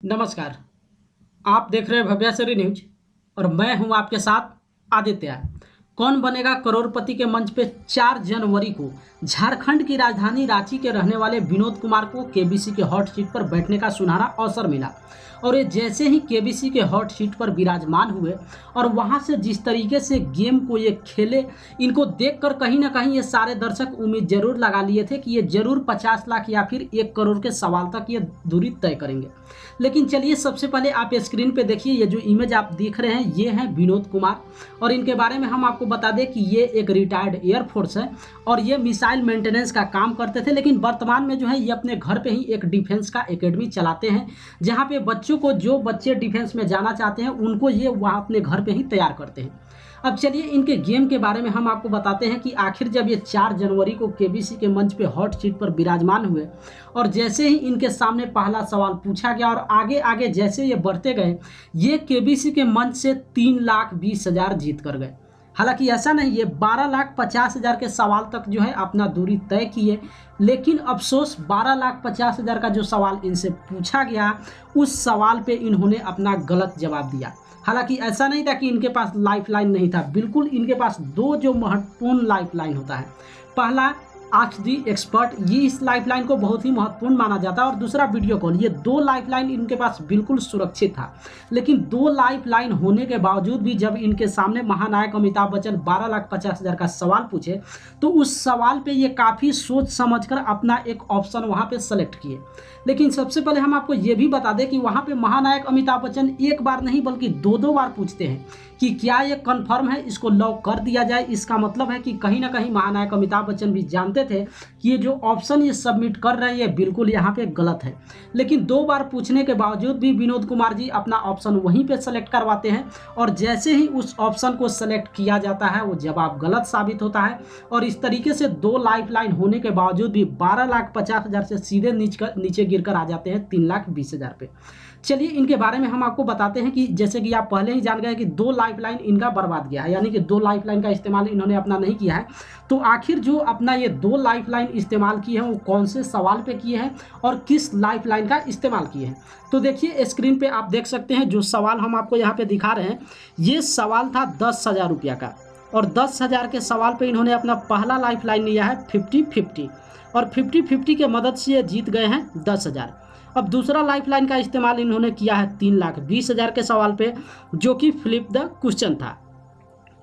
नमस्कार। आप देख रहे हैं भव्यासरी न्यूज और मैं हूं आपके साथ आदित्य। कौन बनेगा करोड़पति के मंच पे 4 जनवरी को झारखंड की राजधानी रांची के रहने वाले विनोद कुमार को केबीसी के हॉट सीट पर बैठने का सुनहरा अवसर मिला। और ये जैसे ही केबीसी के हॉट सीट पर विराजमान हुए और वहां से जिस तरीके से गेम को ये खेले, इनको देखकर कहीं ना कहीं ये सारे दर्शक उम्मीद जरूर लगा लिए थे कि ये जरूर 50 लाख या फिर 1 करोड़ के सवाल तक ये दूरी तय करेंगे। लेकिन चलिए सबसे पहले आप स्क्रीन पे देखिए, ये जो इमेज आप देख रहे हैं ये हैं विनोद कुमार। और इनके बारे में हम आपको बता दें कि ये एक रिटायर्ड एयरफोर्स है और ये मिसाइल मेंटेनेंस का काम करते थे, लेकिन वर्तमान में जो है ये अपने घर पे ही एक डिफेंस का एकेडमी चलाते हैं, जहाँ पे बच्चों को, जो बच्चे डिफेंस में जाना चाहते हैं उनको ये वहाँ अपने घर पे ही तैयार करते हैं। अब चलिए इनके गेम के बारे में हम आपको बताते हैं कि आखिर जब ये 4 जनवरी को केबीसी के मंच पे हॉट सीट पर विराजमान हुए और जैसे ही इनके सामने पहला सवाल पूछा गया और आगे आगे जैसे ये बढ़ते गए, ये केबीसी के मंच से 3,20,000 जीत कर गए। हालांकि ऐसा नहीं, ये 12,50,000 के सवाल तक जो है अपना दूरी तय किए, लेकिन अफसोस 12,50,000 का जो सवाल इनसे पूछा गया उस सवाल पे इन्होंने अपना गलत जवाब दिया। हालांकि ऐसा नहीं था कि इनके पास लाइफलाइन नहीं था, बिल्कुल इनके पास 2 जो महत्वपूर्ण लाइफलाइन होता है। पहला आस्क द एक्सपर्ट, ये इस लाइफलाइन को बहुत ही महत्वपूर्ण माना जाता है, और दूसरा वीडियो कॉल। ये 2 लाइफलाइन इनके पास बिल्कुल सुरक्षित था। लेकिन 2 लाइफलाइन होने के बावजूद भी जब इनके सामने महानायक अमिताभ बच्चन 12,50,000 का सवाल पूछे तो उस सवाल पे ये काफ़ी सोच समझकर अपना एक ऑप्शन वहाँ पे सेलेक्ट किए। लेकिन सबसे पहले हम आपको ये भी बता दें कि वहाँ पे महानायक अमिताभ बच्चन एक बार नहीं बल्कि 2-2 बार पूछते हैं कि क्या ये कन्फर्म है, इसको लॉक कर दिया जाए। इसका मतलब है कि कहीं ना कहीं महानायक अमिताभ बच्चन भी जानते थे कि ये जो ऑप्शन ये सबमिट कर रहे हैं ये बिल्कुल यहाँ पे गलत है। लेकिन 2 बार पूछने के बावजूद भी विनोद कुमार जी अपना ऑप्शन वहीं पे सेलेक्ट करवाते हैं, और जैसे ही उस ऑप्शन को सेलेक्ट किया जाता है वो जवाब गलत साबित होता है। और इस तरीके से 2 लाइफलाइन होने के बावजूद भी 12,50,000 से सीधे नीचे गिरकर आ जाते हैं 3,20,000 पे। चलिए इनके बारे में हम आपको बताते हैं कि जैसे कि आप पहले ही जान गए कि 2 लाइफलाइन इनका बर्बाद गया है, यानी कि 2 लाइफलाइन का इस्तेमाल इन्होंने अपना नहीं किया है। तो आखिर जो अपना ये 2 लाइफलाइन इस्तेमाल किए हैं वो कौन से सवाल पे किए हैं और किस लाइफलाइन का इस्तेमाल किए हैं, तो देखिए स्क्रीन पे आप देख सकते हैं। जो सवाल हम आपको यहाँ पे दिखा रहे हैं ये सवाल था 10,000 रुपया का, और 10,000 के सवाल पे इन्होंने अपना पहला लाइफलाइन लिया है 50-50, और 50-50 के मदद से ये जीत गए हैं 10,000। अब दूसरा लाइफलाइन का इस्तेमाल इन्होंने किया है 3,20,000 के सवाल पे, जो कि फ्लिप द क्वेश्चन था।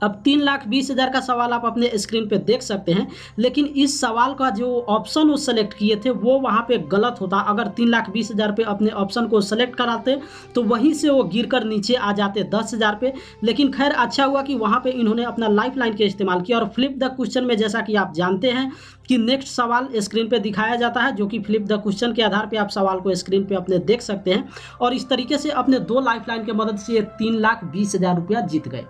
अब 3,20,000 का सवाल आप अपने स्क्रीन पे देख सकते हैं, लेकिन इस सवाल का जो ऑप्शन वो सेलेक्ट किए थे वो वहाँ पे गलत होता। अगर 3,20,000 पे अपने ऑप्शन को सेलेक्ट कराते तो वहीं से वो गिरकर नीचे आ जाते 10,000 पे। लेकिन खैर अच्छा हुआ कि वहाँ पे इन्होंने अपना लाइफलाइन के इस्तेमाल किया। और फ्लिप द क्वेश्चन में जैसा कि आप जानते हैं कि नेक्स्ट सवाल स्क्रीन पे दिखाया जाता है, जो कि फ्लिप द क्वेश्चन के आधार पे आप सवाल को स्क्रीन पे अपने देख सकते हैं। और इस तरीके से अपने 2 लाइफलाइन की मदद से 3,20,000 रुपया जीत गए।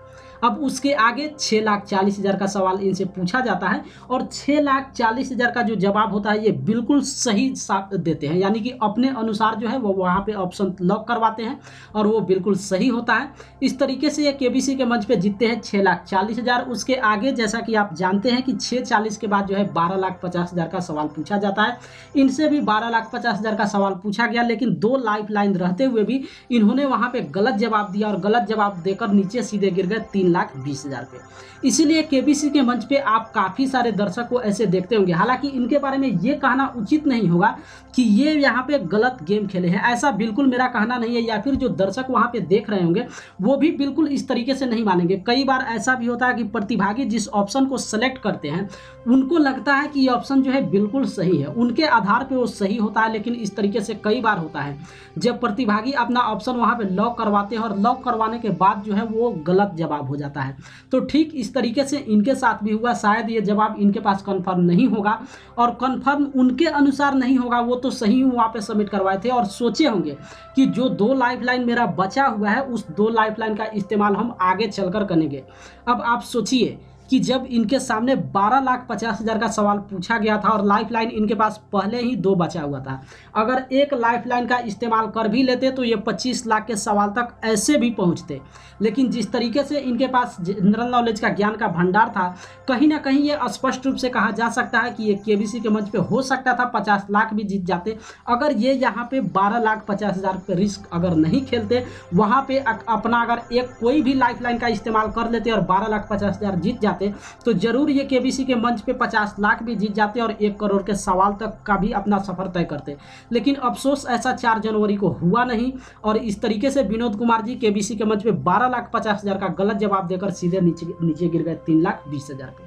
अब उसके आगे 6,40,000 का सवाल इनसे पूछा जाता है, और 6,40,000 का जो जवाब होता है ये बिल्कुल सही देते हैं, यानी कि अपने अनुसार जो है वो वहाँ पे ऑप्शन लॉक करवाते हैं और वो बिल्कुल सही होता है। इस तरीके से ये केबीसी के मंच पे जीतते हैं 6,40,000। उसके आगे जैसा कि आप जानते हैं कि 6,40 के बाद जो है 12,50,000 का सवाल पूछा जाता है। इनसे भी 12,50,000 का सवाल पूछा गया, लेकिन 2 लाइफलाइन रहते हुए भी इन्होंने वहाँ पे गलत जवाब दिया, और गलत जवाब देकर नीचे सीधे गिर गए 3,20,000 पे। इसीलिए केबीसी के मंच पे आप काफ़ी सारे दर्शक को ऐसे देखते होंगे। हालांकि इनके बारे में ये कहना उचित नहीं होगा कि ये यहाँ पे गलत गेम खेले हैं, ऐसा बिल्कुल मेरा कहना नहीं है, या फिर जो दर्शक वहाँ पे देख रहे होंगे वो भी बिल्कुल इस तरीके से नहीं मानेंगे। कई बार ऐसा भी होता है कि प्रतिभागी जिस ऑप्शन को सेलेक्ट करते हैं उनको लगता है कि ये ऑप्शन जो है बिल्कुल सही है, उनके आधार पर वो सही होता है। लेकिन इस तरीके से कई बार होता है जब प्रतिभागी अपना ऑप्शन वहाँ पे लॉक करवाते हैं और लॉक करवाने के बाद जो है वो गलत जवाब हो जाता है। तो ठीक इस तरीके से इनके साथ भी हुआ। शायद ये जवाब इनके पास कंफर्म नहीं होगा, और कंफर्म उनके अनुसार नहीं होगा, वो तो सही वहाँ पे सबमिट करवाए थे और सोचे होंगे कि जो 2 लाइफलाइन मेरा बचा हुआ है उस 2 लाइफलाइन का इस्तेमाल हम आगे चलकर करेंगे। अब आप सोचिए कि जब इनके सामने 12,50,000 का सवाल पूछा गया था और लाइफलाइन इनके पास पहले ही 2 बचा हुआ था, अगर एक लाइफलाइन का इस्तेमाल कर भी लेते तो ये 25 लाख के सवाल तक ऐसे भी पहुंचते। लेकिन जिस तरीके से इनके पास जनरल नॉलेज का ज्ञान का भंडार था, कहीं ना कहीं ये स्पष्ट रूप से कहा जा सकता है कि ये केबीसी के मंच पे हो सकता था 50 लाख भी जीत जाते, अगर ये यहाँ पे 12,50,000 पे रिस्क अगर नहीं खेलते, वहाँ पे अपना अगर एक कोई भी लाइफलाइन का इस्तेमाल कर लेते और 12,50,000 जीत जाते, तो जरूर ये केबीसी के मंच पे 50 लाख भी जीत जाते और 1 करोड़ के सवाल तक का भी अपना सफर तय करते। लेकिन अफसोस ऐसा 4 जनवरी को हुआ नहीं और इस तरीके से विनोद कुमार जी केबीसी के मंच पे 12,50,000 का गलत जवाब देकर सीधे नीचे गिर गए 3,20,000 पे।